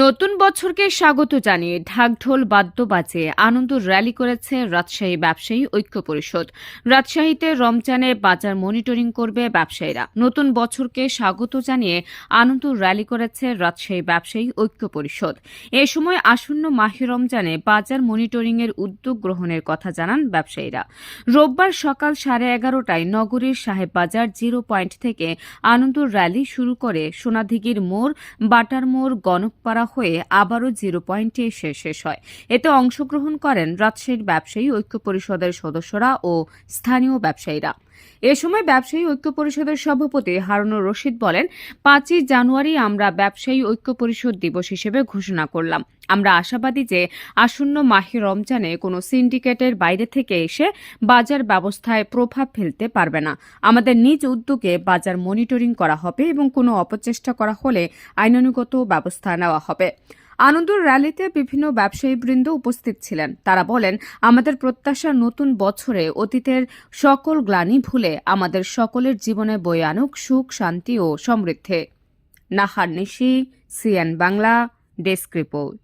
নতুন বছরকে স্বাগত জানিয়ে ঢাকঢোল বাদ্য বাজিয়ে আনন্দ র্যালি করেছে রাজশাহী ব্যবসায়ী ঐক্য পরিষদ। রাজশাহীতে রমজানে বাজার মনিটরিং করবে ব্যবসায়ীরা। নতুন বছরকে স্বাগত জানিয়ে আনন্দ র্যালি করেছে রাজশাহী ব্যবসায়ী ঐক্য পরিষদ। এ সময় আসন্ন মাহে রমজানে বাজার মনিটরিংয়ের উদ্যোগ গ্রহণের কথা জানান ব্যবসায়ীরা। রোববার সকাল 11:30টায় নগরীর সাহেব বাজার 0 পয়েন্ট থেকে আনন্দ র্যালি শুরু করে সোনাদিঘির মোড়, বাটার মোড়, গণকপাড়া হয়ে আবারও 0 পয়েন্টে এসে শেষ হয়। এতে অংশগ্রহণ করেন রাজশাহীর ব্যবসায়ী ঐক্য পরিষদের সদস্যরা ও স্থানীয় ব্যবসায়ীরা। এ সময় ব্যবসায়ী ঐক্য পরিষদের সভাপতি হারুনুর রশিদ বলেন, 5ই জানুয়ারি আমরা ব্যবসায়ী ঐক্য পরিষদ দিবস হিসেবে ঘোষণা করলাম। আমরা আশাবাদী যে আসন্ন মাহে রমজানে কোনো সিন্ডিকেটের বাইরে থেকে এসে বাজার ব্যবস্থায় প্রভাব ফেলতে পারবে না। আমাদের নিজ উদ্যোগে বাজার মনিটরিং করা হবে এবং কোনো অপচেষ্টা করা হলে আইনানুগত ব্যবস্থা নেওয়া হবে। আনন্দ র্যালিতে বিভিন্ন ব্যবসায়ীবৃন্দ উপস্থিত ছিলেন। তারা বলেন, আমাদের প্রত্যাশা নতুন বছরে অতীতের সকল গ্লানি ভুলে আমাদের সকলের জীবনে বয়ে আনুক সুখ, শান্তি ও সমৃদ্ধি। নাহার নিশি, সিএন বাংলা, ডেস্ক রিপোর্ট।